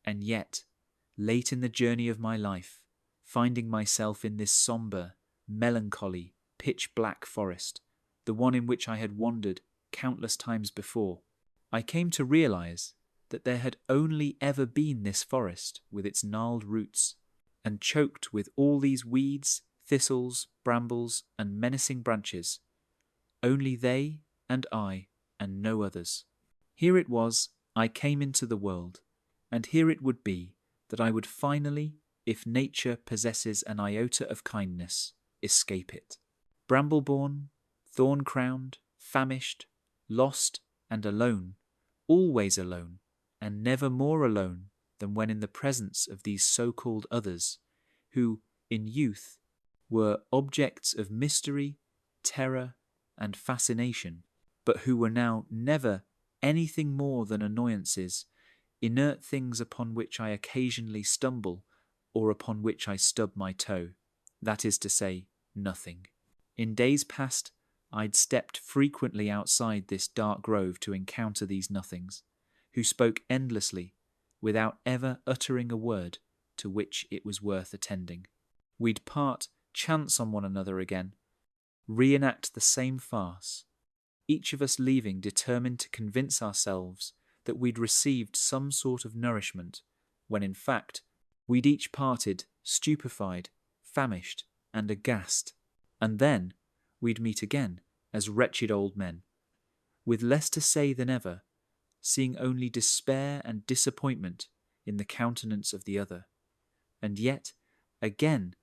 And yet, late in the journey of my life, finding myself in this sombre, melancholy, pitch-black forest, the one in which I had wandered countless times before, I came to realize that there had only ever been this forest with its gnarled roots, and choked with all these weeds, thistles, brambles, and menacing branches. Only they and I, and no others. Here it was I came into the world, and here it would be that I would finally, if nature possesses an iota of kindness, escape it. Brambleborn, thorn-crowned, famished, lost and alone, always alone, and never more alone than when in the presence of these so-called others, who, in youth, were objects of mystery, terror, and fascination, but who were now never anything more than annoyances, inert things upon which I occasionally stumble, or upon which I stub my toe, that is to say, nothing. In days past, I'd stepped frequently outside this dark grove to encounter these nothings, who spoke endlessly, without ever uttering a word to which it was worth attending. We'd part chance on one another again, reenact the same farce, each of us leaving determined to convince ourselves that we'd received some sort of nourishment, when in fact we'd each parted stupefied, famished, and aghast, and then we'd meet again as wretched old men, with less to say than ever, seeing only despair and disappointment in the countenance of the other. And yet, again,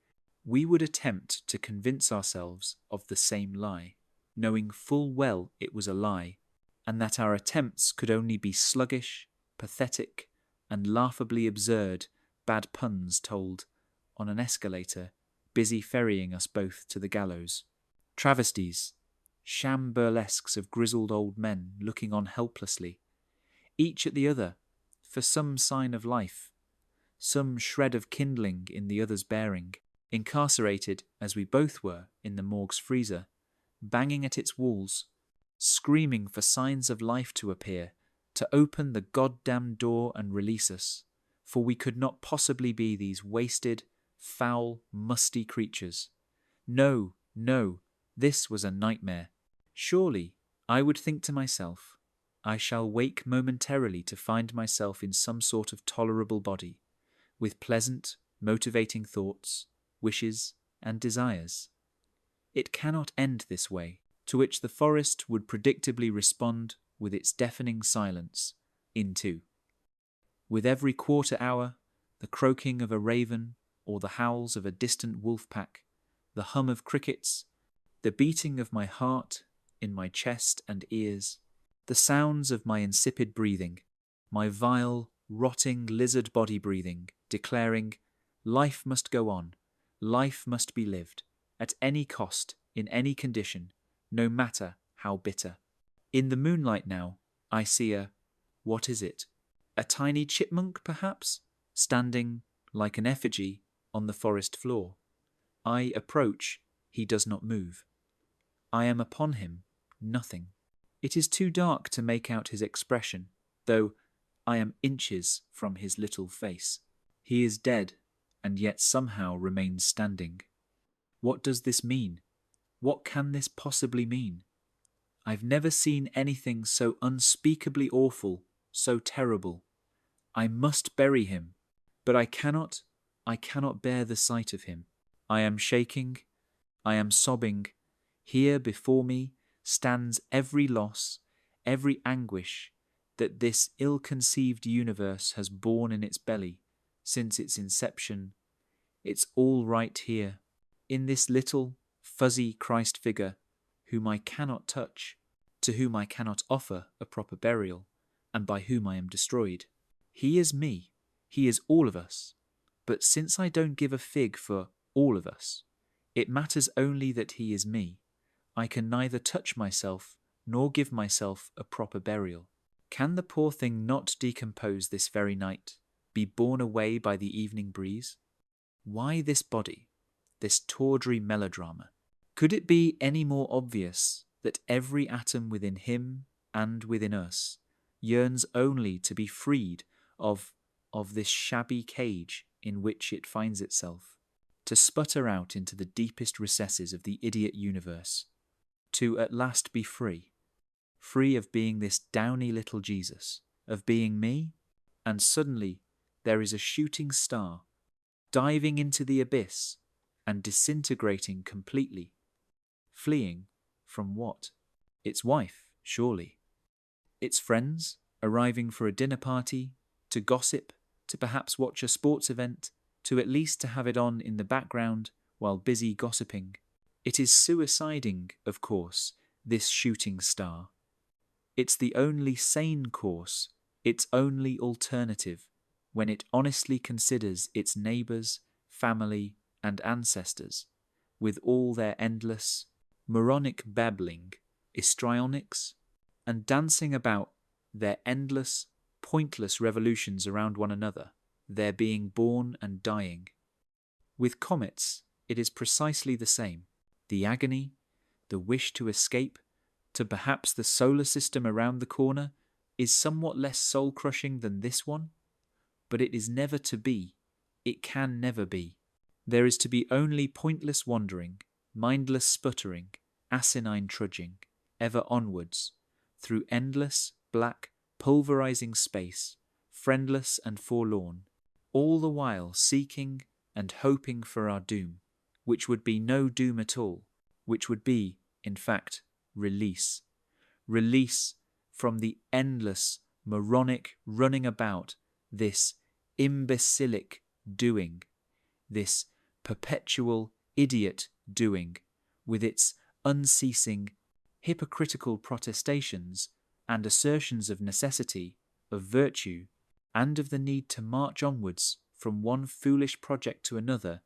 we would attempt to convince ourselves of the same lie, knowing full well it was a lie, and that our attempts could only be sluggish, pathetic, and laughably absurd bad puns told on an escalator busy ferrying us both to the gallows. Travesties, sham burlesques of grizzled old men looking on helplessly, each at the other, for some sign of life, some shred of kindling in the other's bearing, incarcerated as we both were in the morgue's freezer, banging at its walls, screaming for signs of life to appear, to open the goddamned door and release us, for we could not possibly be these wasted, foul, musty creatures. No, no, this was a nightmare. Surely, I would think to myself, I shall wake momentarily to find myself in some sort of tolerable body, with pleasant, motivating thoughts, wishes, and desires. It cannot end this way, to which the forest would predictably respond with its deafening silence, into. With every quarter hour, the croaking of a raven or the howls of a distant wolf pack, the hum of crickets, the beating of my heart in my chest and ears, the sounds of my insipid breathing, my vile, rotting lizard body breathing, declaring, life must go on, life must be lived, at any cost, in any condition, no matter how bitter. In the moonlight now, I see what is it? A tiny chipmunk, perhaps, standing, like an effigy, on the forest floor. I approach, he does not move. I am upon him, nothing. It is too dark to make out his expression, though I am inches from his little face. He is dead, and yet somehow remains standing. What does this mean? What can this possibly mean? I've never seen anything so unspeakably awful, so terrible. I must bury him, but I cannot bear the sight of him. I am shaking, I am sobbing. Here before me stands every loss, every anguish that this ill-conceived universe has borne in its belly since its inception. It's all right here, in this little, fuzzy Christ figure, whom I cannot touch, to whom I cannot offer a proper burial, and by whom I am destroyed. He is me, he is all of us, but since I don't give a fig for all of us, it matters only that he is me. I can neither touch myself nor give myself a proper burial. Can the poor thing not decompose this very night, be borne away by the evening breeze? Why this body, this tawdry melodrama? Could it be any more obvious that every atom within him and within us yearns only to be freed of of this shabby cage in which it finds itself, to sputter out into the deepest recesses of the idiot universe, to at last be free, free of being this downy little Jesus, of being me, and suddenly there is a shooting star, diving into the abyss and disintegrating completely, fleeing from what? Its wife, surely. Its friends, arriving for a dinner party, to gossip, to perhaps watch a sports event, to at least to have it on in the background while busy gossiping. It is suiciding, of course, this shooting star. It's the only sane course, its only alternative, when it honestly considers its neighbours, family, and ancestors, with all their endless, moronic babbling, histrionics, and dancing about their endless, pointless revolutions around one another, their being born and dying. With comets, it is precisely the same. The agony, the wish to escape, to perhaps the solar system around the corner, is somewhat less soul-crushing than this one, but it is never to be. It can never be. There is to be only pointless wandering, mindless sputtering, asinine trudging, ever onwards, through endless, black, pulverizing space, friendless and forlorn, all the while seeking and hoping for our doom, which would be no doom at all, which would be, in fact, release. Release from the endless, moronic running about, this imbecilic doing, this perpetual idiot doing, with its unceasing, hypocritical protestations and assertions of necessity, of virtue, and of the need to march onwards from one foolish project to another,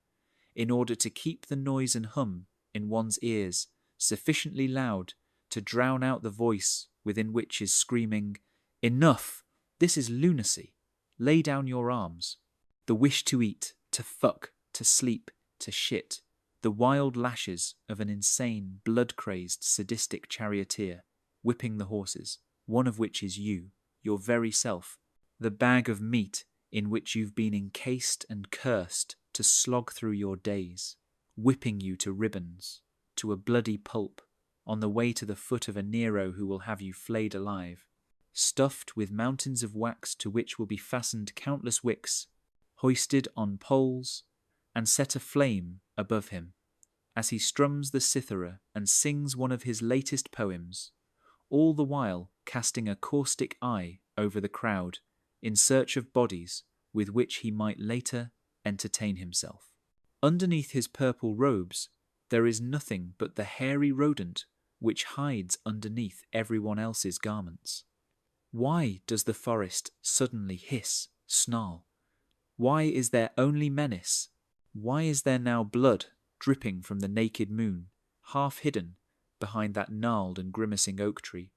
in order to keep the noise and hum in one's ears sufficiently loud to drown out the voice within which is screaming, "Enough! This is lunacy! Lay down your arms!" The wish to eat, to fuck, to sleep, to shit, the wild lashes of an insane, blood-crazed, sadistic charioteer, whipping the horses, one of which is you, your very self, the bag of meat in which you've been encased and cursed to slog through your days, whipping you to ribbons, to a bloody pulp, on the way to the foot of a Nero who will have you flayed alive, stuffed with mountains of wax to which will be fastened countless wicks, hoisted on poles, and set aflame above him, as he strums the cithara and sings one of his latest poems, all the while casting a caustic eye over the crowd in search of bodies with which he might later entertain himself. Underneath his purple robes there is nothing but the hairy rodent which hides underneath everyone else's garments. Why does the forest suddenly hiss, snarl? Why is there only menace? Why is there now blood dripping from the naked moon, half hidden behind that gnarled and grimacing oak tree?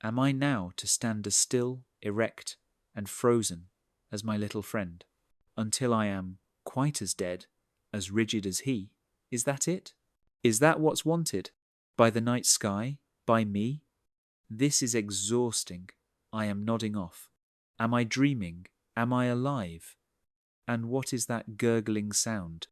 Am I now to stand as still, erect, and frozen as my little friend, until I am quite as dead, as rigid as he? Is that it? Is that what's wanted? By the night sky? By me? This is exhausting. I am nodding off. Am I dreaming? Am I alive? And what is that gurgling sound?